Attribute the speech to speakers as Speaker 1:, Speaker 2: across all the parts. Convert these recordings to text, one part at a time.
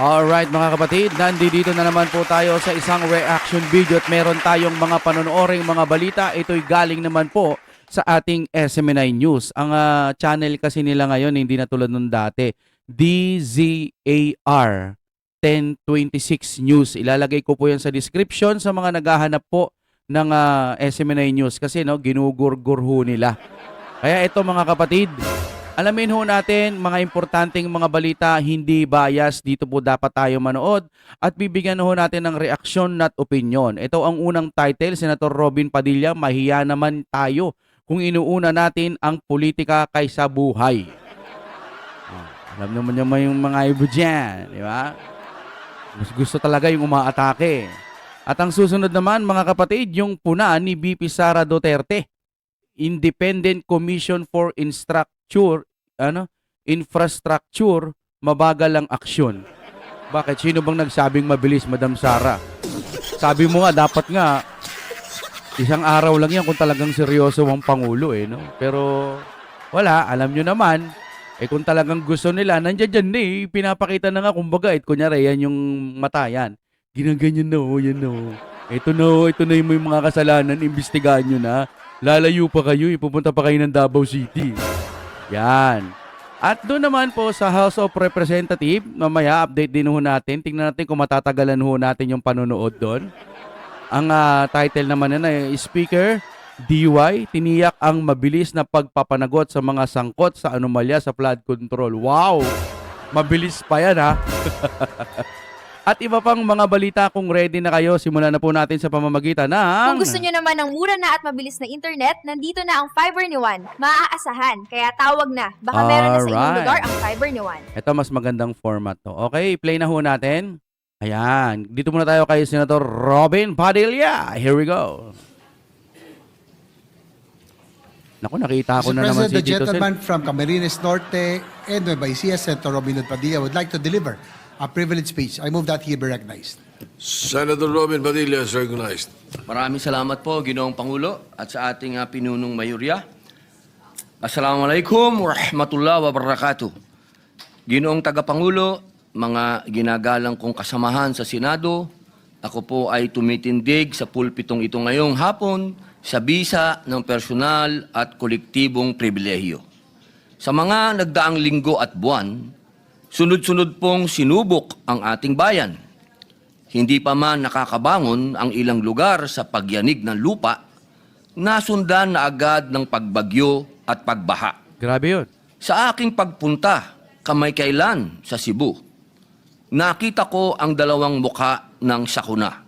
Speaker 1: Alright mga kapatid, nandito na naman po tayo sa isang reaction video at meron tayong mga panonooring mga balita. Ito'y galing naman po sa ating SMNI News. Ang channel kasi nila ngayon hindi na tulad nung dati. DZAR 1026 News. Ilalagay ko po yan sa description sa mga naghahanap po ng SMNI News kasi ginugurgur ho nila. Kaya ito mga kapatid, alamin ho natin mga importanteng mga balita, hindi bias, dito po dapat tayo manood at bibigyan ho natin ng reaksyon at opinion. Ito ang unang title, Senator Robin Padilla, mahiya naman tayo kung inuuna natin ang politika kaysa buhay. Alam naman niyo yung mga ibo dyan, di ba? Mas gusto talaga yung umaatake. At ang susunod naman mga kapatid, yung puna ni VP Sara Duterte, Independent Commission for Infrastructure, mabagal ang aksyon. Bakit? Sino bang nagsabing mabilis, Madam Sara? Sabi mo nga, dapat nga, isang araw lang yan kung talagang seryoso ang Pangulo no? Pero wala, alam nyo naman, kung talagang gusto nila, nandiyan dyan pinapakita na nga, kumbaga, kunyari, yan yung mata, yan. Ginaganyan na yan Ito na yung mga kasalanan, imbestigahan nyo na. Lalayo pa kayo, ipupunta pa kayo ng Davao City. Yan. At doon naman po sa House of Representatives, mamaya update din ho natin. Tingnan natin kung matatagalan ho natin yung panonood doon. Ang title naman ay Speaker DY, tiniyak ang mabilis na pagpapanagot sa mga sangkot sa anomalya sa flood control. Wow! Mabilis pa yan ha. At iba pang mga balita, kung ready na kayo, simulan na po natin sa pamamagitan ng...
Speaker 2: Kung gusto nyo naman ng mura na at mabilis na internet, nandito na ang Fiber ni Juan. Maaasahan, kaya tawag na. Baka meron na sa inyong lugar ang Fiber ni Juan.
Speaker 1: Ito mas magandang format to. Okay, play na ho natin. Ayan, dito muna tayo kay Senator Robin Padilla. Here we go. Naku, nakita ko
Speaker 3: Mr.
Speaker 1: na naman
Speaker 3: President,
Speaker 1: si
Speaker 3: the
Speaker 1: Tito
Speaker 3: gentleman from Camarines Norte and Nueva Ecija, Senator Robin Padilla, would like to deliver a privilege speech. I move that he be recognized.
Speaker 4: Senator Robin Padilla is recognized.
Speaker 5: Maraming salamat po, Ginoong Pangulo, at sa ating pinunong mayurya. Assalamualaikum warahmatullahi wabarakatuh. Ginoong Tagapangulo, mga ginagalang kong kasamahan sa Senado, ako po ay tumitindig sa pulpitong ito ngayong hapon sa bisa ng personal at kolektibong pribilehiyo. Sa mga nagdaang linggo at buwan, sunod-sunod pong sinubok ang ating bayan. Hindi pa man nakakabangon ang ilang lugar sa pagyanig ng lupa, nasundan na agad ng pagbagyo at pagbaha.
Speaker 1: Grabe yun.
Speaker 5: Sa aking pagpunta kamakailan sa Cebu, nakita ko ang dalawang mukha ng sakuna.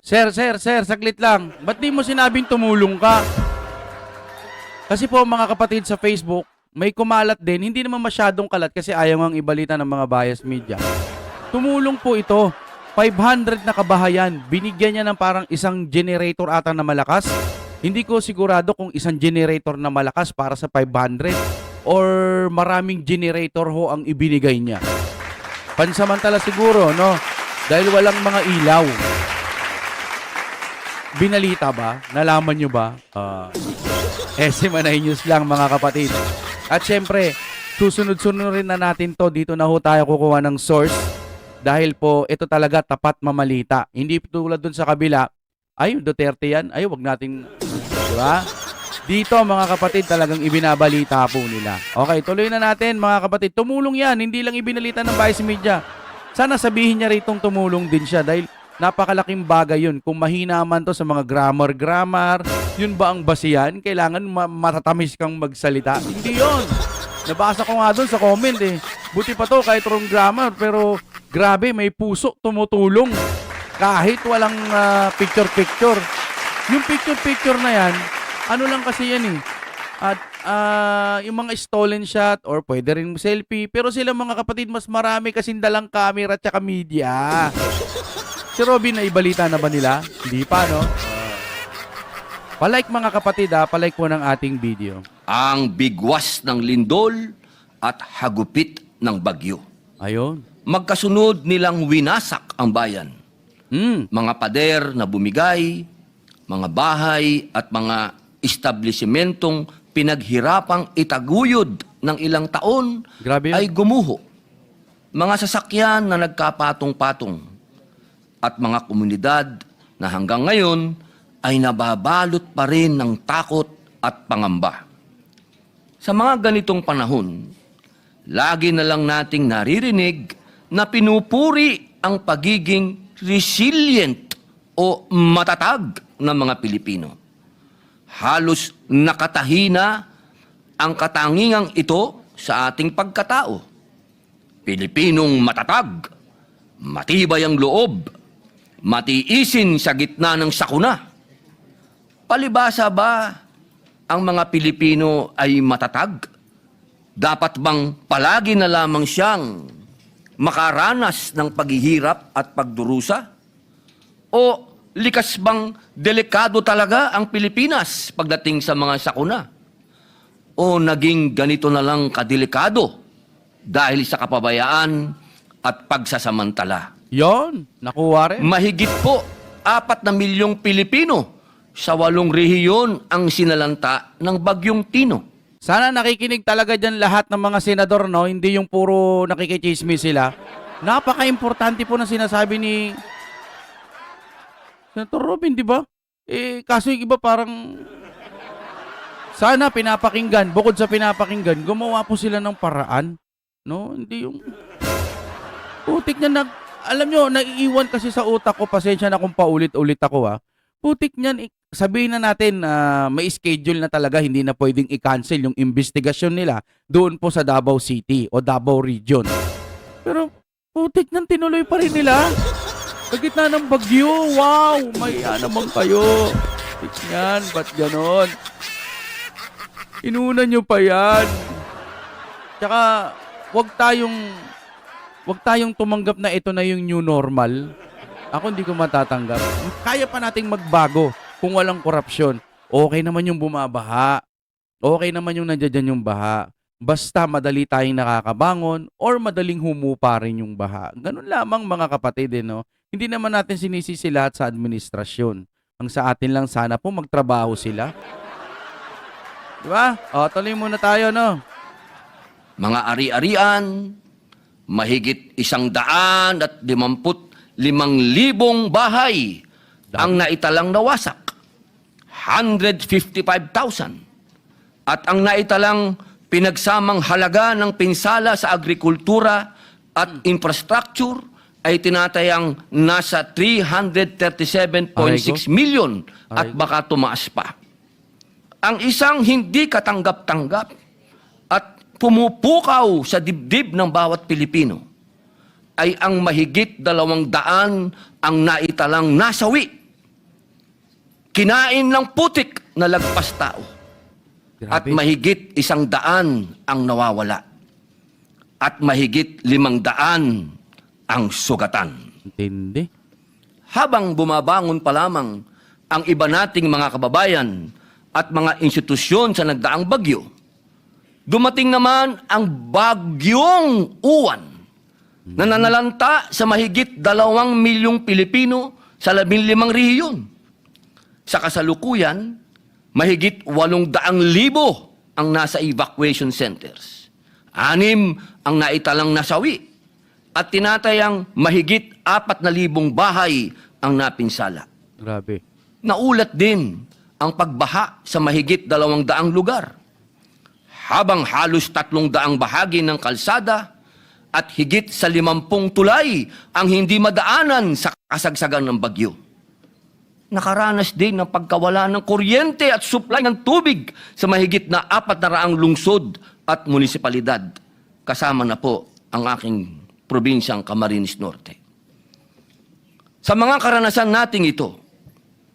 Speaker 1: Sir, saglit lang. Ba't di mo sinabing tumulong ka? Kasi po mga kapatid sa Facebook, may kumalat din, hindi naman masyadong kalat kasi ayaw ang ibalita ng mga bias media. Tumulong po ito. 500 na kabahayan. Binigyan niya ng parang isang generator ata na malakas. Hindi ko sigurado kung isang generator na malakas para sa 500 or maraming generator ho ang ibinigay niya. Pansamantala siguro, no? Dahil walang mga ilaw. Binalita ba? Nalaman nyo ba? SMNI News lang mga kapatid. At syempre, susunod-sunod rin na natin to. Dito na ho tayo kukuha ng source. Dahil po, ito talaga tapat mamalita. Hindi tulad dun sa kabila, ay, Duterte yan. Ay, wag nating, di ba? Dito mga kapatid, talagang ibinabalita po nila. Okay, tuloy na natin mga kapatid. Tumulong yan, hindi lang ibinalita ng bias media. Sana sabihin niya ritong tumulong din siya dahil napakalaking bagay yun. Kung mahina man to sa mga grammar, yun ba ang basihan? Kailangan matatamis kang magsalita. Hindi yun. Nabasa ko nga doon sa comment Buti pa to kahit wrong grammar, pero grabe, may puso tumutulong. Kahit walang picture-picture. Yung picture-picture na yan, ano lang kasi yan At yung mga stolen shot or pwede rin selfie. Pero sila mga kapatid, mas marami kasing dalang camera at saka media. Si Robin, na ibalita na ba nila? Hindi pa, no? Palike mga kapatid, palike po ng ating video.
Speaker 5: Ang bigwas ng lindol at hagupit ng bagyo.
Speaker 1: Ayun.
Speaker 5: Magkasunod nilang winasak ang bayan. Mga pader na bumigay, mga bahay at mga establishmentong pinaghirapang itaguyod ng ilang taon
Speaker 1: Grabe yun.
Speaker 5: ay gumuho. mga sasakyan na nagkapatong-patong, at mga komunidad na hanggang ngayon ay nababalot pa rin ng takot at pangamba. Sa mga ganitong panahon, lagi na lang nating naririnig na pinupuri ang pagiging resilient o matatag ng mga Pilipino. Halos nakatahina ang katangingang ito sa ating pagkatao. Pilipinong matatag, matibay ang loob, matiisin sa gitna ng sakuna. Palibasa ba ang mga Pilipino ay matatag? Dapat bang palagi na lamang siyang makaranas ng paghihirap at pagdurusa? O likas bang delikado talaga ang Pilipinas pagdating sa mga sakuna? O naging ganito na lang kadelikado dahil sa kapabayaan at pagsasamantala?
Speaker 1: Yon, nakuha rin.
Speaker 5: Mahigit po 4 na milyong Pilipino sa 8 rehiyon ang sinalanta ng Bagyong Tino.
Speaker 1: Sana nakikinig talaga dyan lahat ng mga senador, no? Hindi yung puro nakikichismis sila. Napaka-importante po na sinasabi ni Senator Robin, di ba? Kaso yung iba parang sana pinapakinggan. Bukod sa pinapakinggan, gumawa po sila ng paraan. No? Hindi yung putik na alam nyo, naiiwan kasi sa utak ko, pasensya na kung paulit-ulit ako Putik niyan, sabihin na natin may schedule na talaga, hindi na pwedeng i-cancel yung investigasyon nila doon po sa Davao City o Davao Region. Pero putik niyan, tinuloy pa rin nila. Sa gitna ng bagyo, wow, may naman kayo. Putik niyan, ba't ganon? Inuna nyo pa yan. Tsaka, wag tayong tumanggap na ito na yung new normal. Ako hindi ko matatanggap. Kaya pa nating magbago kung walang korupsyon. Okay naman yung bumabaha. Okay naman yung nandiyan yung baha. Basta madali tayong nakakabangon or madaling humupa rin yung baha. Ganun lamang mga kapatid, no? Hindi naman natin sinisisi lahat sa administrasyon. Ang sa atin lang sana po magtrabaho sila. Diba? O, tuloy muna tayo, no?
Speaker 5: Mga ari-arian, mahigit 155,000 bahay ang naitalang nawasak. 155,000. At ang naitalang pinagsamang halaga ng pinsala sa agrikultura at infrastructure ay tinatayang nasa 337.6 million at baka tumaas pa. Ang isang hindi katanggap-tanggap at pumupukaw sa dibdib ng bawat Pilipino ay ang mahigit 200 ang naitalang nasawi. Kinain ng putik na lagpas tao.
Speaker 1: Grabe.
Speaker 5: At mahigit 100 ang nawawala. At mahigit 500 ang sugatan.
Speaker 1: Intindi.
Speaker 5: Habang bumabangon pa lamang ang iba nating mga kababayan at mga institusyon sa nagdaang bagyo, dumating naman ang bagyong uwan na nanalanta sa mahigit 2 milyong Pilipino sa 15 rehiyon. Sa kasalukuyan, mahigit 800,000 ang nasa evacuation centers. 6 ang naitalang nasawi at tinatayang mahigit 4,000 bahay ang napinsala.
Speaker 1: Grabe.
Speaker 5: Naulat din ang pagbaha sa mahigit 200 lugar. Habang halos 300 bahagi ng kalsada at higit sa 50 tulay ang hindi madaanan sa kasagsagan ng bagyo. Nakaranas din ng pagkawala ng kuryente at supply ng tubig sa mahigit na 400 lungsod at munisipalidad. Kasama na po ang aking probinsyang Camarines Norte. Sa mga karanasan nating ito,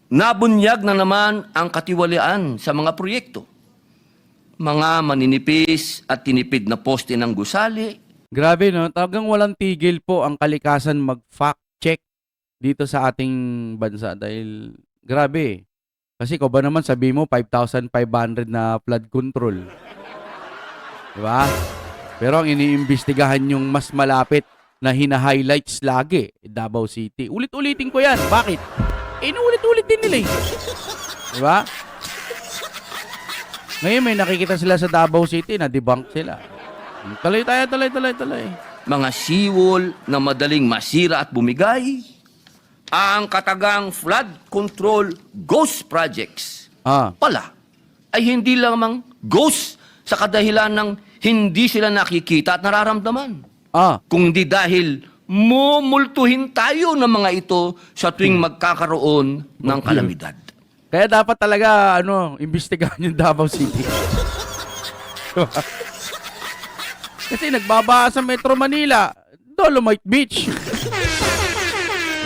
Speaker 5: nabunyag na naman ang katiwalian sa mga proyekto. Mga maninipis at tinipid na poste ng gusali.
Speaker 1: Grabe, no? Talagang walang tigil po ang kalikasan mag-fact check dito sa ating bansa dahil grabe. Kasi ko ba naman sabi mo 5,500 na flood control. Diba? Pero ang iniimbestigahan yung mas malapit na hina-highlights lagi, Davao City. Ulit-ulitin ko yan. Bakit? Inuulit-ulit din nila eh. Diba? Ngayon may nakikita sila sa Davao City na debunk sila. Tuloy tayo, tuloy.
Speaker 5: mga seawall na madaling masira at bumigay, ang katagang flood control ghost projects pala ay hindi lamang ghost sa kadahilan ng hindi sila nakikita at nararamdaman. Kundi dahil mumultuhin tayo ng mga ito sa tuwing magkakaroon ng kalamidad.
Speaker 1: Kaya dapat talaga, imbestigahan yung Davao City. Kasi nagbabaa sa Metro Manila, Dolomite Beach.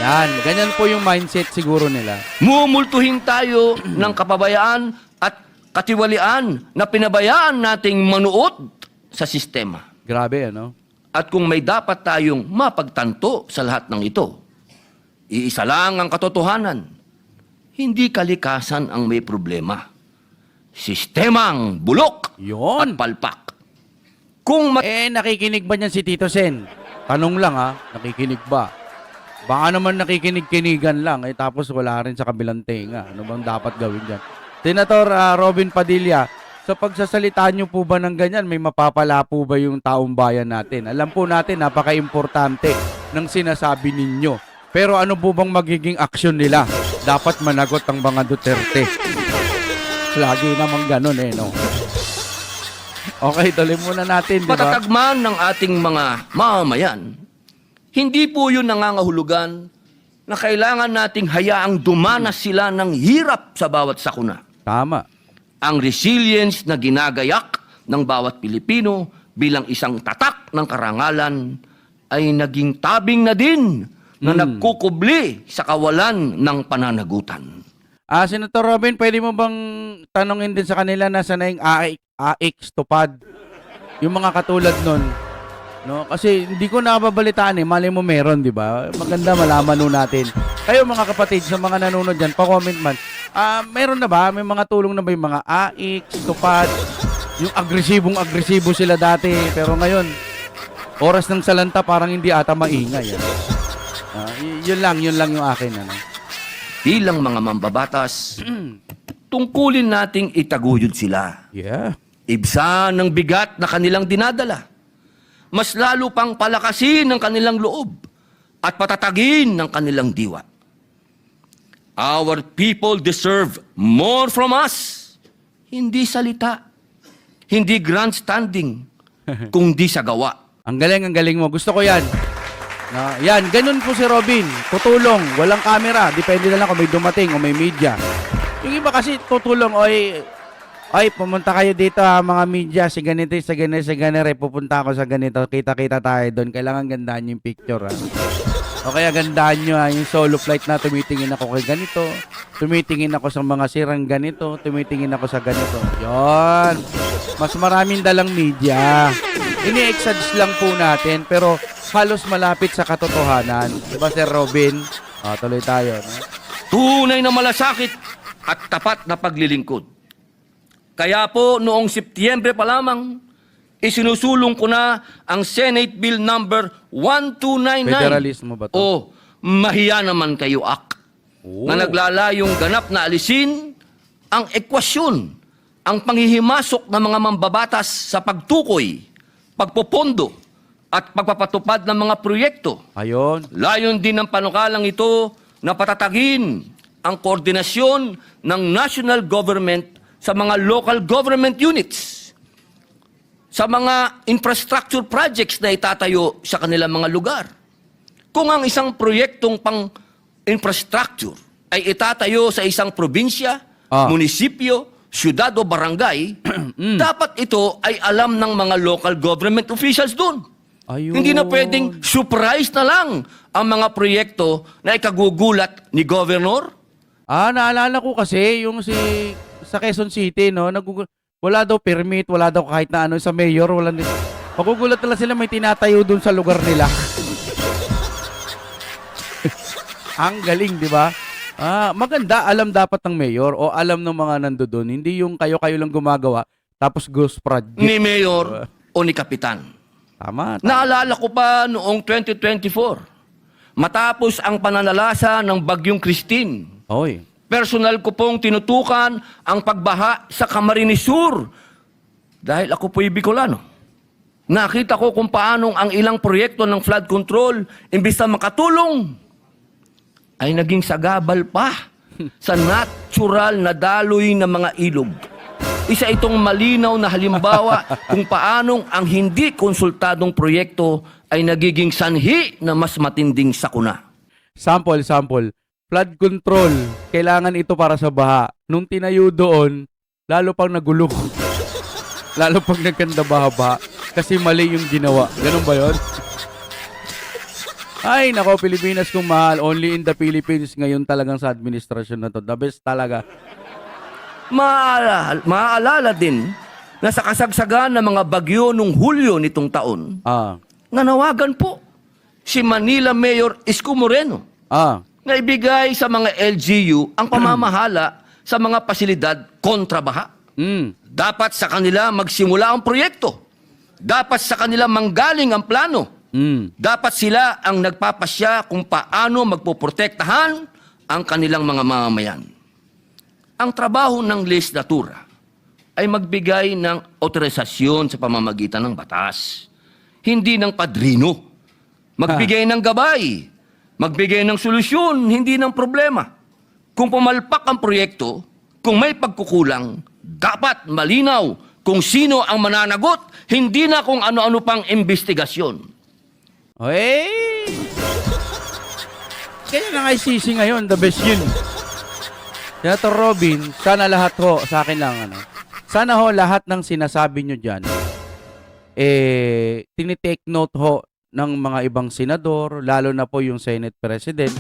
Speaker 1: Yan, ganyan po yung mindset siguro nila.
Speaker 5: Mumultuhin tayo ng kapabayaan at katiwalian na pinabayaan nating manuot sa sistema.
Speaker 1: Grabe, ano?
Speaker 5: At kung may dapat tayong mapagtanto sa lahat ng ito, iisa lang ang katotohanan. Hindi kalikasan ang may problema. Sistemang bulok
Speaker 1: Yun.
Speaker 5: at palpak. Kung
Speaker 1: Nakikinig ba niyan si Tito Sen? Tanong lang nakikinig ba? Baka naman nakikinig-kinigan lang, tapos wala rin sa kabilang tenga. Ano bang dapat gawin dyan? Senator Robin Padilla, sa pagsasalita nyo po ba ng ganyan, may mapapala po ba yung taong bayan natin? Alam po natin, napaka-importante ng sinasabi ninyo. Pero ano po bang magiging aksyon nila? Dapat managot ang mga Duterte. Lagi naman ganun no? Okay, tuloy muna natin, di ba?
Speaker 5: patatagman ng ating mga mamamayan, hindi po yun nangangahulugan na kailangan nating hayaang dumanas sila ng hirap sa bawat sakuna.
Speaker 1: Tama.
Speaker 5: Ang resilience na ginagayak ng bawat Pilipino bilang isang tatak ng karangalan ay naging tabing na din na nagkukubli sa kawalan ng pananagutan.
Speaker 1: Senator Robin, pwede mo bang tanongin din sa kanila na sana yung AX tupad? Yung mga katulad nun. No? Kasi hindi ko nakababalitaan mali mo meron, di ba? Maganda malaman nun natin. Kayo mga kapatid, sa mga nanonood dyan, pa-comment man. Meron na ba? May mga tulong na ba yung mga AX, tupad? Yung agresibo sila dati. Pero ngayon, oras ng salanta parang hindi ata maingay. Yun lang yung akin.
Speaker 5: Bilang mga mambabatas, tungkulin nating itaguyod sila.
Speaker 1: Yeah.
Speaker 5: Ibsa ng bigat na kanilang dinadala. Mas lalo pang palakasin ng kanilang loob at patatagin ng kanilang diwa. Our people deserve more from us. Hindi salita, hindi grandstanding, kundi sa gawa.
Speaker 1: Ang galing mo. Gusto ko yan. Yan, ganun po si Robin. Tutulong, walang camera. Depende na lang kung may dumating o may media. Yung iba kasi tutulong, ay, pumunta kayo dito mga media, si ganito, pupunta ako sa ganito, kita-kita tayo doon. Kailangan gandaan yung picture, O kaya gandaan nyo, yung solo flight na tumitingin ako kay ganito, tumitingin ako sa mga sirang ganito, tumitingin ako sa ganito. Yon. Mas maraming dalang media. Ini-exage lang po natin, pero halos malapit sa katotohanan. Diba, Sir Robin? Tuloy tayo. No?
Speaker 5: Tunay na malasakit at tapat na paglilingkod. Kaya po noong Setyembre pa lamang, isinusulong ko na ang Senate Bill number 1299
Speaker 1: Federalismo ba to?
Speaker 5: o Mahiya Naman Kayo Act na naglalayong ganap na alisin ang ekwasyon, ang panghihimasok ng mga mambabatas sa pagtukoy, pagpopondo at pagpapatupad ng mga proyekto.
Speaker 1: Ayun.
Speaker 5: Layon din ng panukalang ito na patatagin ang koordinasyon ng national government sa mga local government units, sa mga infrastructure projects na itatayo sa kanilang mga lugar. Kung ang isang proyektong pang-infrastructure ay itatayo sa isang probinsya, munisipyo, syudad o barangay, dapat ito ay alam ng mga local government officials doon.
Speaker 1: Ayun.
Speaker 5: Hindi na pwedeng surprise na lang ang mga proyekto na ikagugulat ni Governor.
Speaker 1: Naalala ko kasi yung sa Quezon City, no, wala daw permit, wala daw kahit na ano sa mayor, wala din. Magugulat na sila may tinatayo doon sa lugar nila. Ang galing, di ba? Maganda, alam dapat ng mayor o alam ng mga nandoon, hindi yung kayo-kayo lang gumagawa tapos ghost project.
Speaker 5: Ni Mayor o ni Kapitan.
Speaker 1: Tama.
Speaker 5: Naalala ko pa noong 2024, matapos ang pananalasa ng Bagyong Christine,
Speaker 1: Oy.
Speaker 5: personal ko pong tinutukan ang pagbaha sa Camarines Sur dahil ako po'y Bicolano. Nakita ko kung paanong ang ilang proyekto ng flood control, imbis na makatulong, ay naging sagabal pa sa natural na daloy ng mga ilog. Isa itong malinaw na halimbawa kung paanong ang hindi konsultadong proyekto ay nagiging sanhi na mas matinding sakuna.
Speaker 1: Sample. Flood control. Kailangan ito para sa baha. Nung tinayo doon, lalo pang nagulo. Lalo pang nagkanda baha kasi mali yung ginawa. Ganun ba yun? Ay, nako, Pilipinas kung mahal. Only in the Philippines ngayon talagang sa administrasyon na to. The best talaga.
Speaker 5: Maaalala din na sa kasagsagan ng mga bagyo nung Hulyo nitong taon, nanawagan po si Manila Mayor Isko Moreno na ibigay sa mga LGU ang pamamahala sa mga pasilidad kontra baha. Dapat sa kanila magsimula ang proyekto. Dapat sa kanila manggaling ang plano. Dapat sila ang nagpapasya kung paano magpoprotektahan ang kanilang mga mamamayan. Ang trabaho ng legislatura ay magbigay ng otorisasyon sa pamamagitan ng batas. Hindi ng padrino. Magbigay ng gabay. Magbigay ng solusyon, hindi ng problema. Kung pumalpak ang proyekto, kung may pagkukulang, dapat malinaw kung sino ang mananagot, hindi na kung ano-ano pang investigasyon.
Speaker 1: Hey! Kaya na nga sisi ngayon, the best yun. Senator Robin, sana lahat ho, sa akin lang, sana ho lahat ng sinasabi nyo dyan, tinitake note ho ng mga ibang senador, lalo na po yung Senate President.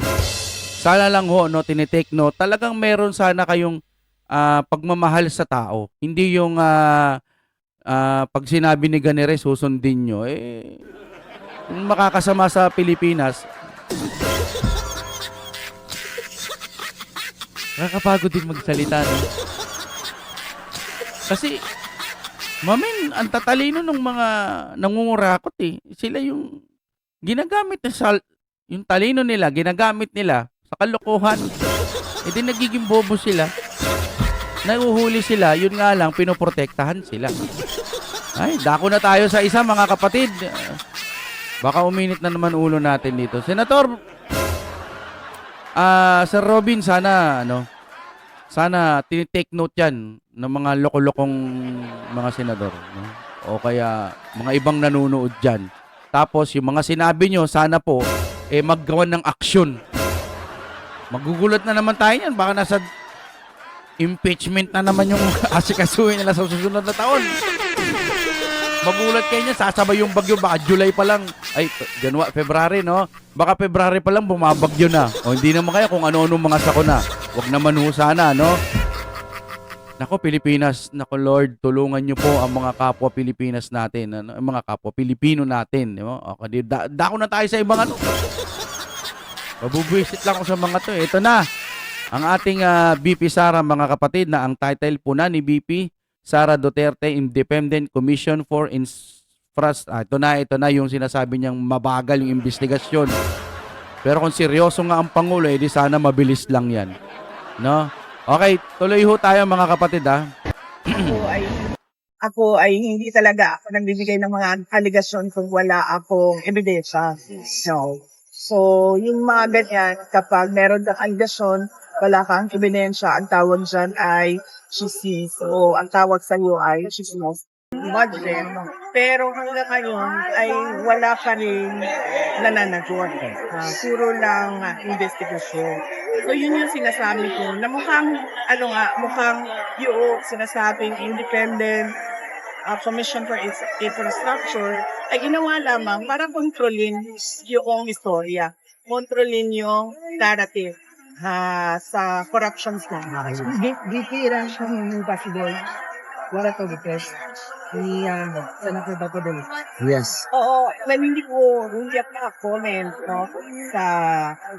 Speaker 1: Sana lang ho, tinitake note, talagang meron sana kayong pagmamahal sa tao. Hindi yung pag sinabi ni Ganere, susundin nyo. Kung makakasama sa Pilipinas, nakakapagod din magsalita, no? Kasi, mamin, ang tatalino ng mga nangungurakot Sila yung ginagamit na yung talino nila, ginagamit nila sa kalokohan. Di nagiging bobo sila. Nahuhuli sila, yun nga lang, pinoprotektahan sila. Ay, dako na tayo sa isa, mga kapatid. Baka uminit na naman ulo natin dito. Senator, Sir Robin, sana tinitake note yan ng mga loko-lokong mga senador, no? O kaya mga ibang nanonood dyan. Tapos yung mga sinabi nyo, sana po maggawan ng aksyon. Magugulat na naman tayo yan. Baka nasa impeachment na naman yung asikasuhin nila sa susunod na taon. Magulat kayo niya, sasabay yung bagyo, baka July pa lang, February, no? Baka February pa lang bumabagyo na. O hindi naman kaya kung ano-ano mga sakuna. Huwag naman ho sana, no? Nako, Pilipinas, nako Lord, tulungan niyo po ang mga kapwa Pilipinas natin, ang mga kapwa Pilipino natin, no? Okay, dako na tayo sa ibang ano. Mabubwisit lang ako sa mga to. Ito na, ang ating BP Sara, mga kapatid, na ang title po na ni BP Sara Duterte, Independent Commission for Ito na yung sinasabi niyang mabagal yung investigasyon. Pero kung seryoso nga ang Pangulo, di sana mabilis lang yan. No? Okay, tuloy ho tayo, mga kapatid,
Speaker 6: Ako ay hindi talaga ako nagbibigay ng mga aligasyon kung wala akong ebidensya. No. So, yung mga ganyan, kapag meron kang aligasyon, wala kang ebidensya, ang tawag dyan ay chismis. So, ang tawag sa iyo ay chismis. Budget. Pero hanggang ngayon ay wala pa rin nananagot. Puro lang investigasyon. So, yun yung sinasabi ko, na mukhang yung sinasabing independent Commission for Infrastructure ay ginawa lamang para kontrolin yung istorya, kontrolin yung narrative sa corruptions na.
Speaker 7: Gitira siyang possible. Wala to because ni Senator Bato din.
Speaker 6: Yes. Oo, hindi ako comment sa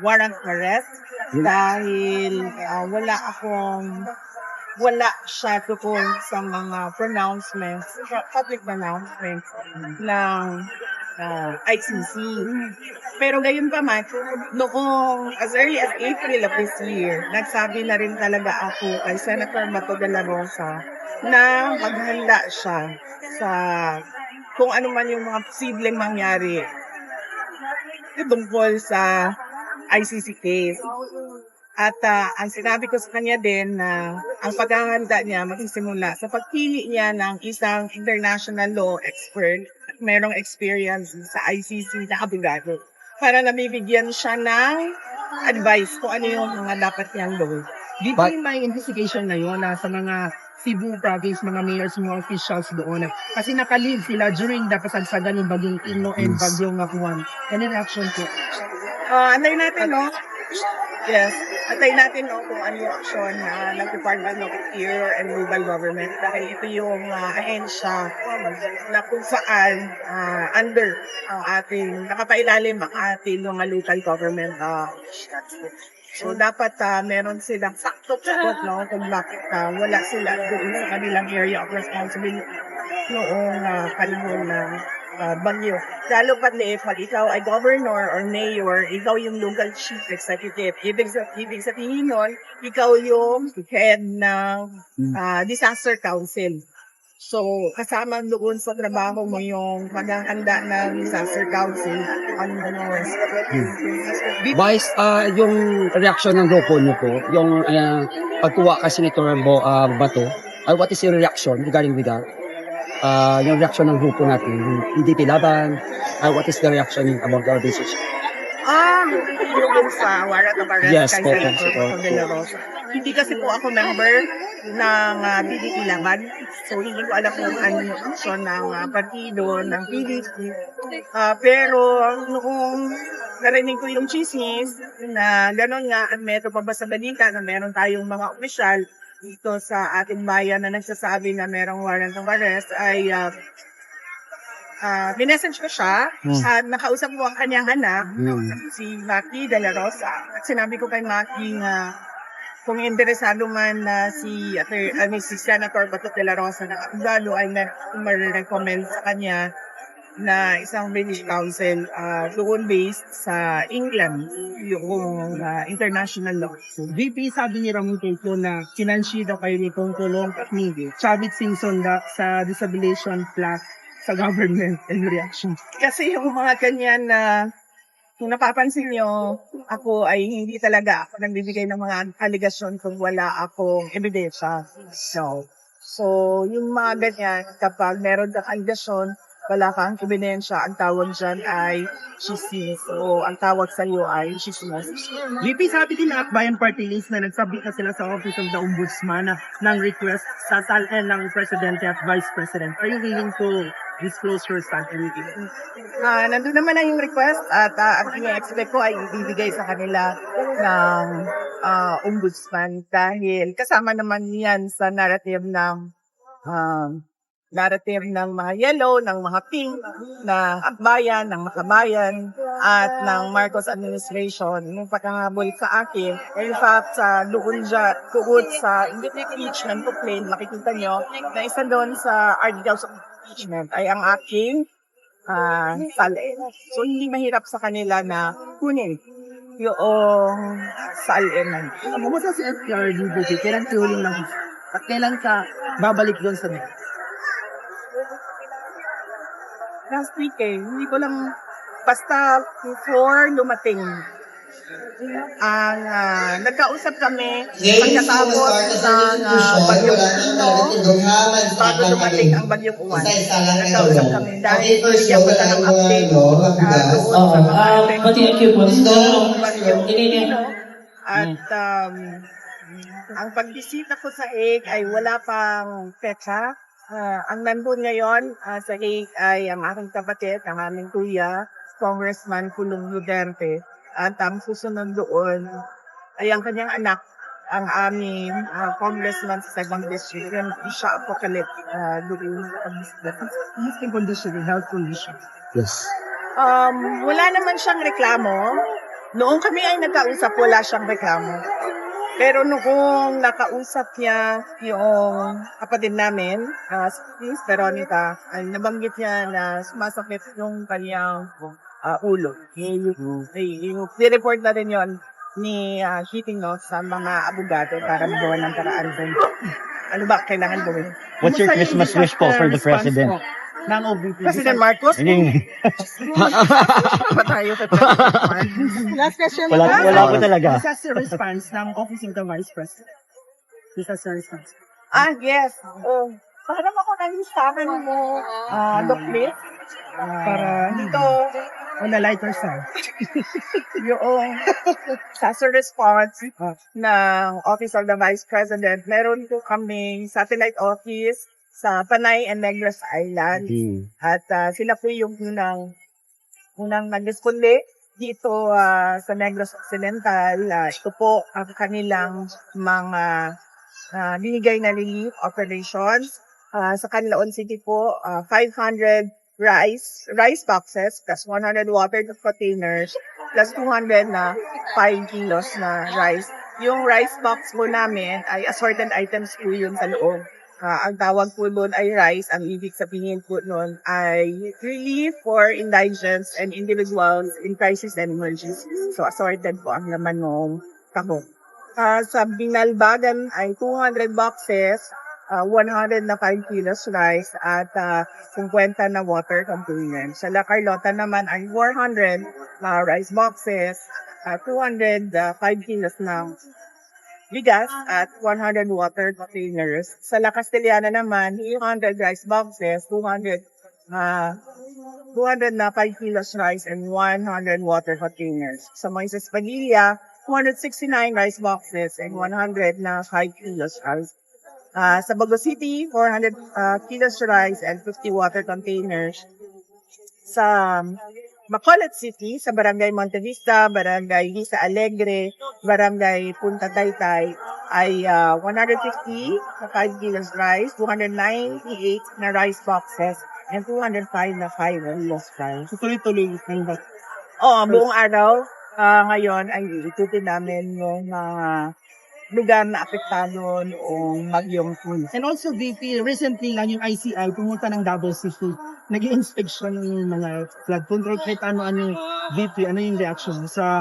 Speaker 6: warrant arrest dahil wala siya tukol sa mga public pronouncements ng ICC. Pero gayon pa man, noong as early as April of this year, nagsabi na rin talaga ako kay Senator Bato de la Rosa na maghanda siya sa kung ano man yung mga posibleng mangyari tungkol sa ICC case. At ang sinabi ko sa kanya din na ang paghahanda niya magsisimula sa pagpili niya ng isang international law expert at merong experience sa ICC na abogado para nabibigyan siya ng advice kung ano yung mga dapat niyang gawin.
Speaker 7: Di ba yung may investigation na yun sa mga Cebu province, mga mayors, mga officials doon? Kasi nakalive sila during the kasagsagan ng Bagyong Ino and Bagyong Juan. Ano reaction ko?
Speaker 6: Antayin natin, no? Yes. Antayin natin, no, kung ano yung action ng Department of Interior and Local Government. Dahil ito yung ahensya na kung saan under ang ating, nakapailalim ang ating mga local government. So, dapat meron silang saktong sagot, no, kung bakit wala sila doon sa kanilang area of responsibility noong panahon ng bagyo. Lalo pat if pag ikaw ay governor or mayor, ikaw yung local chief executive. Ibig sabihin nun, ikaw yung head ng disaster council. So, kasama doon sa trabaho mo yung paghahanda ng disaster council.
Speaker 8: Vice, yung reaction ng grupo niyo po, yung pagkuha kasi ni Senator Bato, what is your reaction regarding with that? Yung reaction ng grupo natin, yung PDP Laban, what is the reaction about our decision?
Speaker 6: Yung sa warrant of arrest
Speaker 8: Yes,
Speaker 6: kay
Speaker 8: po,
Speaker 6: Senator
Speaker 8: po.
Speaker 6: Bato de la Rosa. Hindi kasi po ako member ng PDP Laban. So, hindi ko alam kung ano yung aksyon ng partido, ng PDP. Pero, noong narinig ko yung chismis na gano'n nga, at meron pa ba sa balita na meron tayong mga opisyal dito sa ating bayan na nagsasabi na merong warrant of arrest, ay minessage ko siya at nakausap ko ang kanyang anak, si Maki de la Rosa. At sinabi ko kay Maki na kung interesado man si Senator Bato de la Rosa na abogado ay ma-recommend sa kanya na isang British council doon based sa England, yung international law.
Speaker 7: VP, sabi ni Ramon Tulfo na sinansi daw kayo ni Tulong at ni Chavit Singson sa disabilitation plus sa government and reaction.
Speaker 6: Kasi yung mga ganyan na kung napapansin nyo, ako ay hindi talaga ako nagbibigay ng mga aligasyon kung wala akong ebidensya. So yung mga ganyan, kapag meron kang aligasyon, wala kang ebidensya, ang tawag dyan ay chismis. So ang tawag sa iyo ay chismis.
Speaker 7: VP, sabi din ng Akbayan Party List na nagsabi na sila sa Office of the Ombudsman ng request sa salin ng Presidente at Vice President. Are you willing to disclose your stand?
Speaker 6: Nandun naman na yung request at ang ina-expect ko ay ibibigay sa kanila ng ombudsman dahil kasama naman yan sa narrative ng mga yellow, ng mga pink, na akbayan, ng makabayan, at ng Marcos administration, yung pagkahabol sa akin. In fact, doon sa impeachment complaint, makikita nyo na isa doon sa articles of impeachment ay ang aking salin. So, hindi mahirap sa kanila na kunin yung salin.
Speaker 7: Kumusta si FPRD, VP? Kailan tuling lang? At kailan ka babalik doon sa net?
Speaker 6: Last week hindi ko lang, basta before lumating. Nagkausap kami pagkatapos ng Bagyong Ino, bago dumating ang Bagyong Juan. Nagkausap kami dahil bigyan ko na ng update doon sa mga epekto ng Bagyong Ino. At ang pagbisita ko sa Hague ay wala pang petsa. Ang nandun ngayon sa Hague ay ang aking kapatid, ang aming kuya, Congressman Pulong Duterte. At ang susunod doon ay ang kanyang anak, ang aming congressman sa Sagang District. Yan siya apocalypse doon sa pag-bisita.
Speaker 7: Yung condition, yung health condition.
Speaker 8: Yes.
Speaker 6: Wala naman siyang reklamo. Noong kami ay nagkausap, wala siyang reklamo. Pero noong nakausap niya yung kapatid namin, si Veronica, ay nabanggit niya na sumasakit yung kanyang ulo. I-report na rin yun ni Heating sa mga abogado para magawa ng paraan. Ano ba kailangan gawin?
Speaker 9: What's your Christmas wish po for the President?
Speaker 7: ng OVP.
Speaker 6: President Marcos? Pa tayo kay President Marcos. Last question
Speaker 8: Wala po talaga.
Speaker 7: Disaster response ng Office of the Vice President. Disaster response.
Speaker 6: Yes. Parang ako nag-listahan mo, Doc Liz.
Speaker 7: Para
Speaker 6: Dito,
Speaker 7: on the lighter side.
Speaker 6: yung disaster response ng Office of the Vice President. Meron po kami satellite office sa Panay and Negros Island. At sila po yung unang nag-responde dito sa Negros Occidental. Ito po ang kanilang mga binigay na relief operations. Sa Canlaon City po, 500 rice boxes plus 100 water containers plus 200 na 5 kilos na rice. Yung rice box po namin ay assorted items po yun sa loob. Ang tawag po doon ay rice. Ang ibig sabihin po noon ay relief for indigents and individuals in crisis and emergency. So assorted po ang laman ng kahon. Sa Binalbagan ay 200 boxes, 100 na 5 kilos rice at 50 na water container. Sa La Carlota naman ay 400 rice boxes, 200 5 kilos ng bigas at 100 water containers. Sa La Castellana naman, 300 rice boxes, 200 na 5 kilos rice and 100 water containers. Sa Moises Padilla, 269 rice boxes and 100 na 5 kilos rice. Sa Bago City, 400 kilos rice and 50 water containers. Sa Bacolod City, sa Barangay Montevista, Barangay Vista Alegre, Barangay Punta Taytay, ay 150 na 5 kilos rice, 298 na rice boxes, and 205 na 5 kilos rice.
Speaker 7: Tuloy-tuloy.
Speaker 6: Buong araw, ngayon ay itutin namin yung mga lugar na apektado noong Bagyong Kun.
Speaker 7: And also, VP, recently lang yung ICI pumunta ng Davao City. Nag-i-inspection ng mga flood control. Kahit ano yung VP, ano yung reaction sa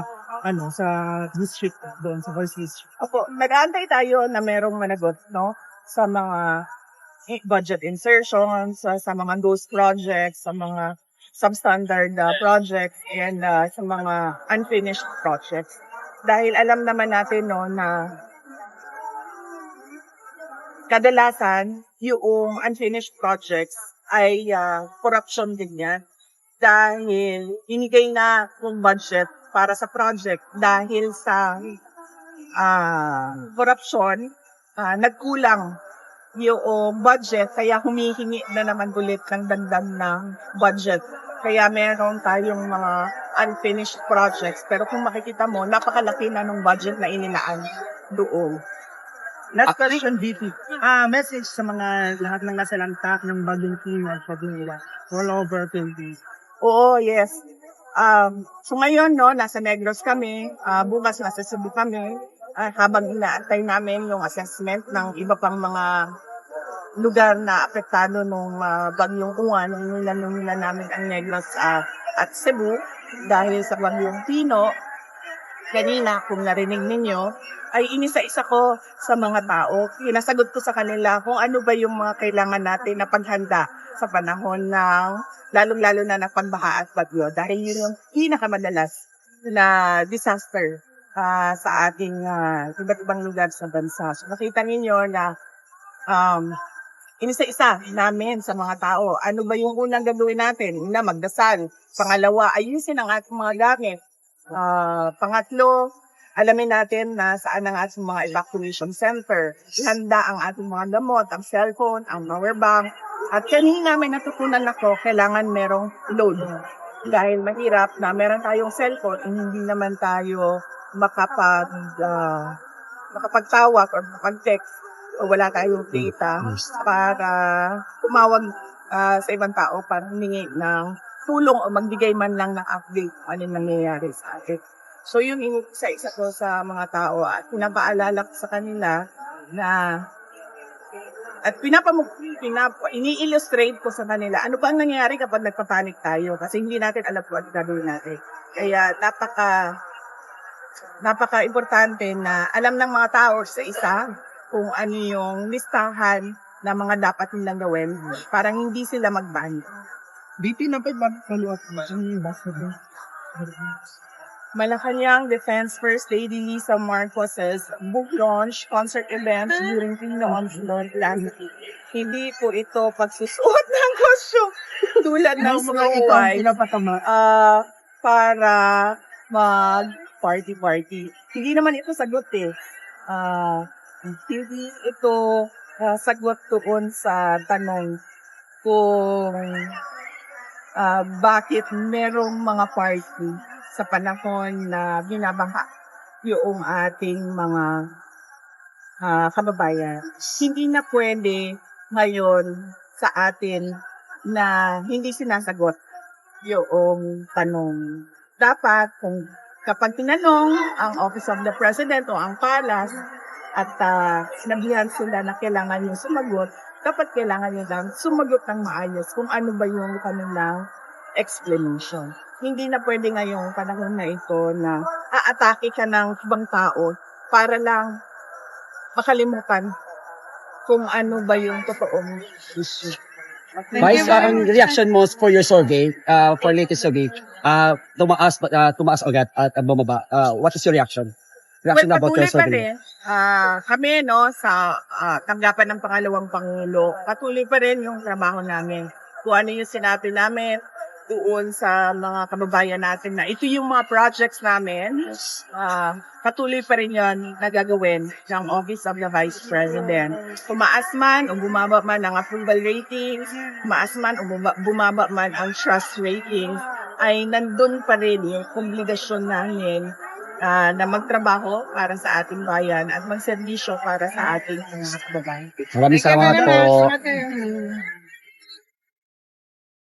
Speaker 7: district doon, sa Vice District.
Speaker 6: Opo, nag-aantay tayo na merong managot, no? Sa mga budget insertions, sa mga ghost projects, sa mga substandard projects, and sa mga unfinished projects. Dahil alam naman natin, no, na kadalasan, yung unfinished projects ay corruption din yan. Dahil inigay na yung budget para sa project dahil sa corruption, nagkulang yung budget, kaya humihingi na naman ulit ng dagdag ng budget. Kaya meron tayong mga unfinished projects. Pero kung makikita mo, napakalaki na ng budget na inilaan doon.
Speaker 7: Last question, VP. Message sa mga lahat ng nasa lantak ng Bagyong Tina sa Binila. All over Philippines.
Speaker 6: Oo, yes. So ngayon, no, nasa Negros kami. Bukas nasa Cebu kami. Habang inaantay namin yung assessment ng iba pang mga lugar na apektado nung Bagyong Kuwan, nung nilanunan namin ang Negros at Cebu dahil sa Bagyong Pino. Kanina, kung narinig ninyo, ay inisa-isa ko sa mga tao. Kinasagot ko sa kanila kung ano ba yung mga kailangan natin na paghanda sa panahon ng lalong-lalo na ng pagbaha at bagyo. Dahil yun yung pinakamadalas na disaster sa ating iba't ibang lugar sa bansa. So nakita ninyo na inisa-isa namin sa mga tao. Ano ba yung unang gagawin natin? Una, magdasal. Pangalawa, ayusin ang ating mga gamit. Pangatlo, alamin natin na saan ang ating mga evacuation center. Handa ang ating mga gamot, ang cellphone, ang power bank. At kanina may natutunan ako, kailangan merong load. Dahil mahirap na meron tayong cellphone, hindi naman tayo makapagtawag or makapag-text o wala tayong data para tumawag sa ibang tao para humingi ng tulong o magbigay man lang ng update ano yung nangyayari sa atin. So yun isa-isa ko sa mga tao at pinapaalala ko sa kanila na at ini-illustrate ko sa kanila ano ba ang nangyayari kapag nagpapanik tayo kasi hindi natin alam kung ano gagawin natin. Kaya napaka-importante na alam ng mga tao sa isa kung ano yung listahan na mga dapat nilang gawin. Parang hindi sila mag-ban.
Speaker 7: BP na pa follow-up yung basketball.
Speaker 6: Malacanang Defense First Lady Lisa Marcos's book launch concert event during Pinoy Land. Hindi po ito pagsusuot ng costume tulad ng Snow White
Speaker 7: pinapatama.
Speaker 6: para mag-party-party. Hindi naman ito sagot eh. Hindi ito sagot doon sa tanong kung bakit merong mga party sa panahon na binabaha yung ating mga kababayan. Hindi na pwede ngayon sa atin na hindi sinasagot yung tanong. Dapat kung kapag tinanong ang Office of the President o ang Palace at sinabihan sila na kailangan yung sumagot, dapat kailangan nyo lang sumagot ng maayos kung ano ba yung kanilang explanation. Hindi na pwede ngayong panahon na ito na aatake ka ng ibang tao para lang makalimutan kung ano ba yung totoong issue.
Speaker 8: Vice, ang reaction mo for your survey, for latest survey, tumaas agad at bumaba. What is your reaction? Reaction about your
Speaker 6: Patuloy pa
Speaker 8: survey?
Speaker 6: rin. Kami, sa tanggapan ng pangalawang Pangulo, patuloy pa rin yung trabaho namin. Kung ano yung sinabi namin doon sa mga kababayan natin na ito yung mga projects namin, patuloy pa rin yun na gagawin ng Office of the Vice President. Tumaas man o bumaba man ang approval ratings, tumaas man o bumaba man ang trust ratings, ay nandun pa rin yung obligasyon namin na magtrabaho para sa ating bayan at magserbisyo para sa ating mga kababayan.
Speaker 8: Maraming salamat po.